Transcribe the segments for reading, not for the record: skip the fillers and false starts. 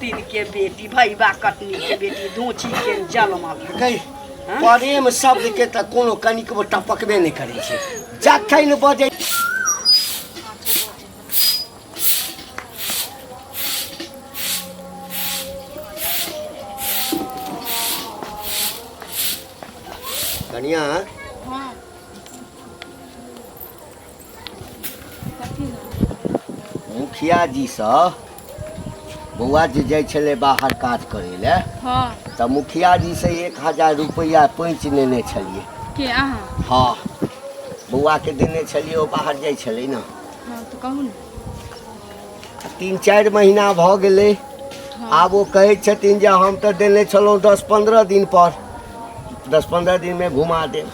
तीन के बेटी भैया कटनी के बेटी धोची के जलमल प्रेम शब्द के त कोनो कनिक टपकबे नहीं करे छे जखन बजे कनिया मुखिया जी से बउआ जे जाय छले बाहर काज करे ले तो मुखिया जी से 1000 रुपया पैंच लेने छलिए के अहाँ हाँ बउआ के देने छलिए वो बाहर जाय छले ना हाँ तो कहू ने 3-4 महीना भ गेले आब वो कहे छथिन जे हम तो देने छलौ 10-15 दिन पर 10-15 दिन में घुमा दे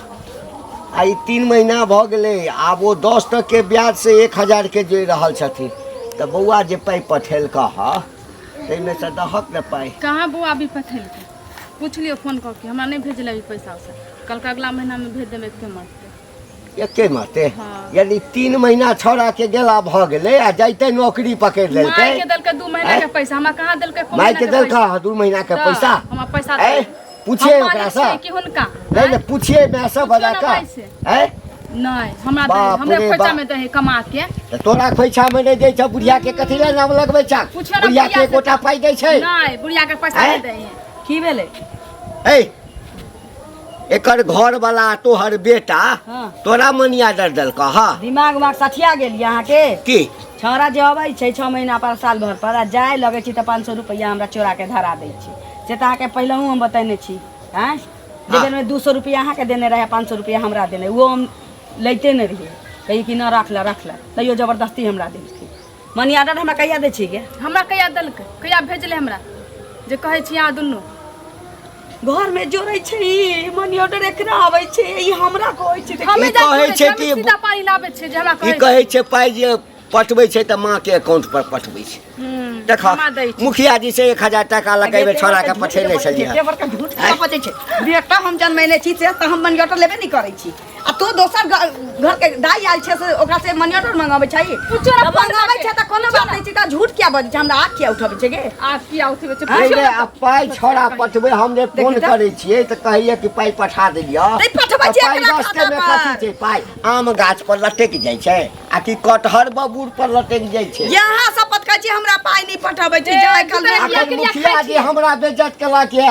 आई 3 महीना भ गेले आब वो 10 के ब्याज से 1000 के जे रहल छथिन तो बउआ जे पाई पठेलका हा में से दहक न पाई कहाँ बउआ अभी पठेलकै पूछ लियो फोन करके हमरा नहीं भेजले अभी पैसा उसे कल का अगला महीना में भेज देबै एके माते हाँ। यानी 3 महीना छोड़ा के गेला भ गेले आ जाइते नौकरी पकड़ लेलकै माई के देलकै 2 महीना के पैसा हमरा कहाँ देलकै माई के देलका 2 महीना के पैसा हमरा पैसा पूछिए ओकरा से कि हुनका नहीं पूछिए मैं सब बजा का हैं नहीं हमरा हमरे खोइछा में दे कमा के तोरा खोइछा में नहीं दे छ बुढ़िया के कथि ले नाम लगबै छ बुढ़िया के कोटा पाई दै छै नहीं बुढ़िया के पैसा नहीं दे की भेले ए एकर घर वाला तोहर बेटा तोरा मनिया दर देलका हां दिमाग में सठिया गेल यहाँ के की छौरा जे अबै छै 6 महीना पर साल भर पर जाय लगे छी त 500 रुपया हमरा चोरा के धरा दै छी से त आके पहिलहू हम बतैने छी हैं जेबे में 200 रुपया अहाँ के देने रहे 500 रुपया हमरा देने वो हम लेते नहीं रहिए कही कि न रखला तैयो जबरदस्ती हमरा देलकै मनी ऑर्डर हमरा कहिया दै छी गे हमरा कहिया देलकै कहिया भेजले हमरा जे कहै छी अहाँ दुनू घर में जोड़ै छै मनी ऑर्डर एकरा आबै छै ई हमरा कहै छै हमें कहै छै कि सीधा पानी लाबै छै जे हमरा कहै छै पाई जे पटबै छै त मां के अकाउंट पर पटबै छै देखा मुखिया जी से 1000 टका लगाइबे छोरा के पठेले छलिए पेपर का झूठ का पचे छै बेटा हम जन्मैने छी से त हम मनी ऑर्डर लेबे नहीं करै छी आ तो दोसर घर के दाई आयल छै से ओकरा से मनी ऑर्डर मंगाबै छै मंगाबै छै त कोनो बात नहीं छै त झूठ क्या बजै छै हमरा आँख किया उठाबै छै गे आँख किया उठाबै छै पहिले आ पाई छोरा पटबै हम जे फोन करै छियै त कहिए कि पाई पठा देलियो नहीं पठबै छै पाई 10 के में कथि छै पाई आम गाछ पर लटक जाय छै आ कि कटहर बबूर पर लटक जाय छै यहाँ शपथ कहै छी हमरा पाई नहीं पठाबै छै जाय कल मुखिया जी हमरा बेइज्जत केला के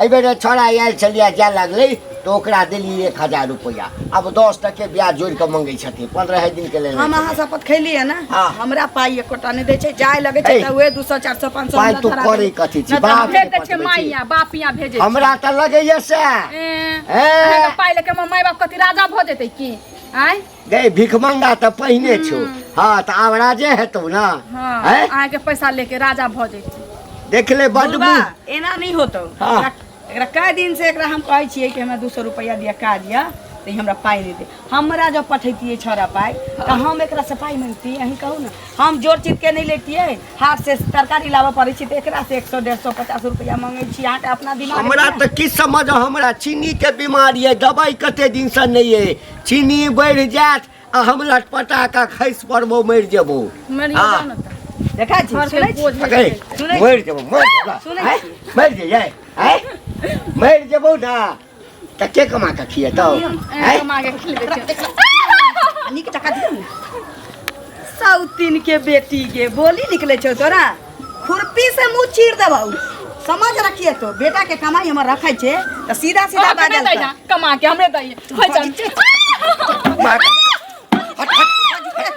ए बेर छोरा आयल छलिया जा लगलै तो ओकरा देली 1000 रुपया अब 10 टके ब्याज जोड़ के मांगे छथिन 15 दिन के लेल हम अहाँ शपथ खैली है ना हमरा पाई एकोटा नहीं दै छै जाय लगे छै त ओए 200 400 500 पाई तो करे कथि छी बाप भेज दै छै माइया बापिया भेजे हमरा त लगैया से पाई लेके माय बाप कथि राजा भ जेतै की आय गए भिखमंगा त पहिने छौ हां त आब राजे हेतौ ना हैं आय के पैसा लेके राजा भ जेतै देख ले बडबू एना नहीं होतौ एकरा कई दिन से एकरा हम कहै छियै कि हमरा 200 रुपया दिया का दिया तो हमरा पाई नहीं दे हमरा जब पठैतिए छोरा पाई तो हम एकरा से पाई मांगती अहीं कहू ना हम जोर चित के नहीं लेतिए हाथ से तरकारी लावा पड़ै छै त एकरा से 100 150 50 रुपया मांगै छी अहाँ के अपना दिमाग हमरा त की समझ हमरा चीनी के बीमारी है दवाई कते दिन से नहीं है चीनी बढ़ जात आ हम लटपटा का खैस परबो मर जेबो देखा छी मर जेबो मर जाय मर जेबो ना त के कमा के खिएतौ कमा के खिलबे छै नीक टका दियौ ने सौतीन के बेटी के बोली निकले छौ तोरा खुरपी से मुंह चीर देबौ समझ रखिए तो बेटा के कमाई हमर रखै छै त सीधा सीधा बाजल कमा के हमरे दै होय जा हट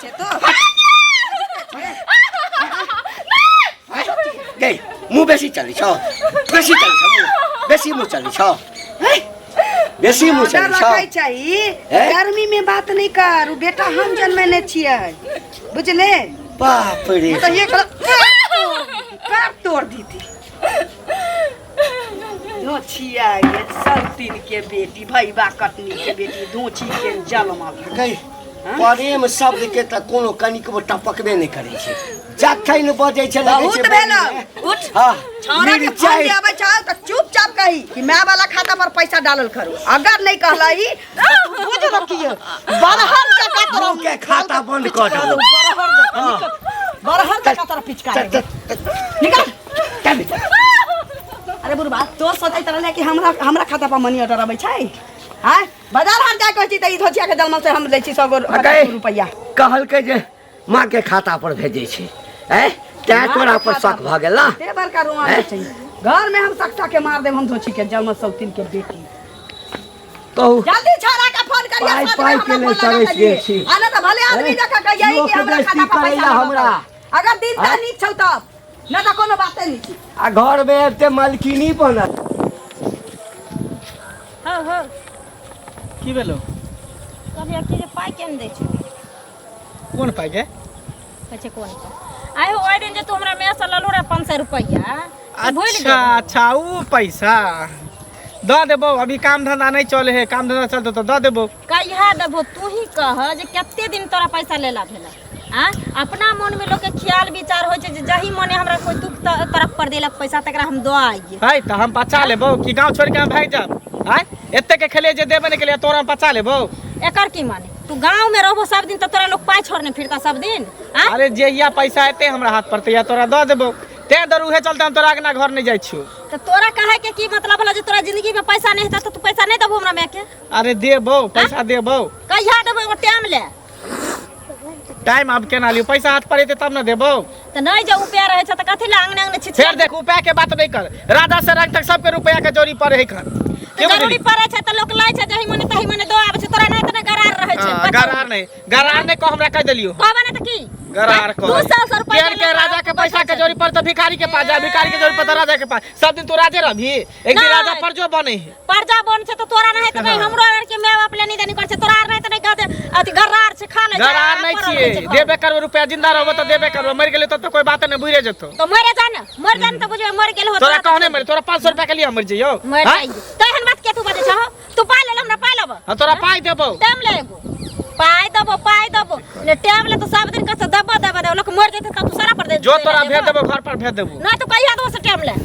छै तो गई मुंह बेसी चली छौ बेसी मुंह चली छौ बेसी मुंह चली छौ रखै छै गर्मी में बात नहीं कर बेटा हम जन्मने छियै बुझले बाप रे तो ये काट तोड़ दी थी नो छिया ये सौतीन के बेटी भैया कटनी के बेटी धोची के जलमल गई प्रेम शब्द के त कोनो कनिक टपकबे नहीं करे छै जखन बजे छै लगे छै बहुत भेलो उठ हां छौरा के फोन आबै छै त चुपचाप कही कि मैं वाला खाता पर पैसा डालल करू अगर नहीं कहलाई बुझ रखिए बरहर का तोरा के खाता बंद कर दो बरहर का तोरा पिचकारी निकाल रे बुढ़बा तो सोचैत रहले कि हमरा खाता पर मनी ऑर्डर अबै छै हां बाजार हाट जाय कहै छी त ई धोचिया के जन्म से हम लै छी 100 रुपया कहल के जे माँ के खाता पर भेजे छै हैं तै तोरा पर शक भ गेल ना ते बड़का रुआ छै घर में हम सकता के मार देब हम धोची के जन्म सौतीन के बेटी कहू जल्दी छोरा के फोन करिए पाई के ले चढ़ै छी आना त भले आदमी जका कहिए कि हमरा खाता पर पैसा हमरा अगर दिन तानी छौ तब न त कोनो बाते नहीं छी आ घर में एते मालकिनी बनल हो की भेलो कहलिए कि जे पाई केन दै छी कोन पाई के कहे कोन आइ हो ओइ दिन जे तू हमरा में से ललो रे 500 रुपया अच्छा अच्छा ऊ पैसा द देबो अभी काम धंधा नहीं चले है काम धंधा चलते तो द देबो कहिया देबो तू ही कह जे कते दिन तोरा पैसा लेला भेला हां अपना मन में लोग के ख्याल विचार होय छै जे जही मने हमरा कोई दुख तरफ पर देलक पैसा तकरा हम दो आइए है त हम बचा लेबो कि गांव छोड़ के हम भाग जाब हैं एते के खेले जे देबे ने के लिए तोरा हम बचा लेबो एकर की माने तू गांव में रहबो सब दिन त तोरा लोग पाई छोड़ने फिरता सब दिन हां अरे जे या पैसा एते हमरा हाथ पर या तोरा द देबो ते दरू है चलते हम तोरा अगना घर नहीं जाय छियो तो तोरा कहे के की मतलब होला जे तोरा जिंदगी में पैसा नहीं था तो तू पैसा नहीं देबो हमरा में के अरे देबो पैसा देबो कहिया देबो एगो टाइम ले टाइम अब केना लियो पैसा हाथ पर एते तब न देबो त नहीं जे उपाय रहे छ त कथि ले आंगने छिछ फिर देख उपाय के बात नहीं कर राजा से रंग तक सबके रुपया के जोरी पर है कर जरूरी पड़े छै त लोग लै छै जही मने तही मने दो आबै छै तोरा नहीं त गरार रहे छै गरार नहीं को हमरा कह देलियो कहबा नहीं त की गरार को 200 रुपया के राजा के पैसा के जोरी पर तो भिखारी के पास जा भिखारी के जोरी पर तो राजा के पास सब दिन तू राजे रहबी एक दिन राजा पर जो बने है परजा बन छै त तोरा नहीं त नहीं हमरो आर के मैं बाप ले नहीं देनी कर छै तोरा नहीं त नहीं कह दे अथि गरार छै खा ले गरार नहीं छिए देबे करबो रुपया जिंदा रहबो तो देबे करबो मर गेले तो कोई बात नहीं बुझे जतो तो मरे जान त बुझे मर गेल हो तोरा कहने मर तोरा 500 रुपया के लिए मर जइयो मर जाई तहन बात के तू बाजे छ तू पाई ले हमरा पाई लेबो हां तोरा पाई देबो टाइम ले एगो पाई देबो ले टाइम ले तो सब दिन कस दबा लोग मर जते त तू सारा पर दे जो तोरा भेज देबो घर पर भेज देबो नहीं तो कहिया दो से टाइम ले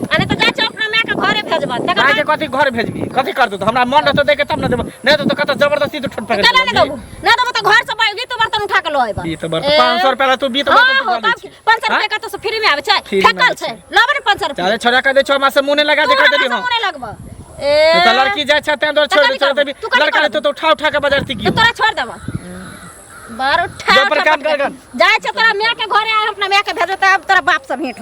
अने तो जा छ अपना मां के घरे भेजबा काहे के कथि घर भेजबी कथि कर दू तो हमरा मन रहतो देके तब न देबो नहीं तो कत जबरदस्ती तो ठट पकड़ केना नहीं देबो ना देबो तो घर से पाई तो बर्तन उठा के लो आइबा ई तो बर्तन 500 रुपया तू बीत बर्तन 500 रुपया का तो फ्री में आवे छै ठकल छै लाबे ने 500 रुपया चाहे छोरा का दे छो मासे मुंह लगा दे कर देली हम मुने लगबा तो लड़की जाय छ ते अंदर छोड़ देबी लड़का ले तो उठा के बजारती की तो तोरा छोड़ देबा बार उठा जो पर काम कर जाय छ तोरा मां के घरे आ अपना मां के भेजता अब तोरा बाप से भेंट